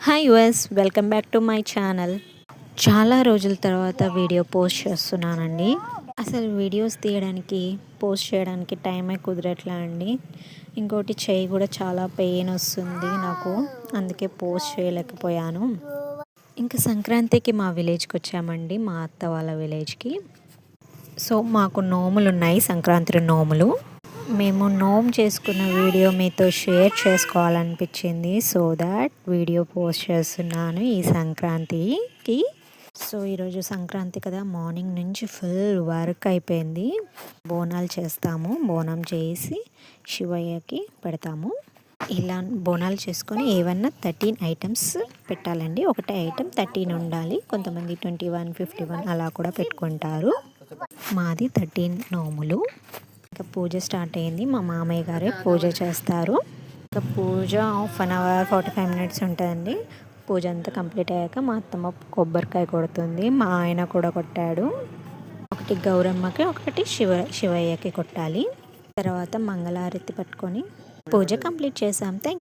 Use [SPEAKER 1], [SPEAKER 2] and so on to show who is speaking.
[SPEAKER 1] Hi US welcome back to my channel. చాలా రోజుల తర్వాత వీడియో పోస్ట్ చేస్తున్నానండి. అసలు వీడియోస్ తీయడానికి పోస్ట్ చేయడానికి టైమే కుదరట్లే అండి. ఇంకోటి చెయ్యి కూడా చాలా పెయిన్ వస్తుంది నాకు, అందుకే పోస్ట్ చేయలేకపోయాను. ఇంకా సంక్రాంతికి మా విలేజ్కి వచ్చామండి, మా అత్త వాళ్ళ విలేజ్కి. సో మాకు నోములు ఉన్నాయి, సంక్రాంతి నోములు. మేము నోమ్ చేసుకున్న వీడియో మీతో షేర్ చేసుకోవాలనిపించింది. సో దాట్ వీడియో పోస్ట్ చేస్తున్నాను ఈ సంక్రాంతికి. సో ఈరోజు సంక్రాంతి కదా, మార్నింగ్ నుంచి ఫుల్ వర్క్ అయిపోయింది. బోనాలు చేస్తాము, బోనం చేసి శివయ్యకి పెడతాము. ఇలా బోనాలు చేసుకొని ఏవన్నా 13 ఐటమ్స్ పెట్టాలండి. ఒకటే ఐటమ్ 13 ఉండాలి. కొంతమంది 21, 51 అలా కూడా పెట్టుకుంటారు. మాది 13 నోములు. ఇంకా పూజ స్టార్ట్ అయింది. మా మామయ్య గారే పూజ చేస్తారు. ఇంకా పూజ 1 అవర్ 45 మినిట్స్ ఉంటుందండి. పూజ అంతా కంప్లీట్ అయ్యాక మా అత్తమ్మ కొబ్బరికాయ కొడుతుంది, మా ఆయన కూడా కొట్టాడు. ఒకటి గౌరమ్మకి, ఒకటి శివయ్యకి కొట్టాలి. తర్వాత మంగళారతి పట్టుకొని పూజ కంప్లీట్ చేసాం.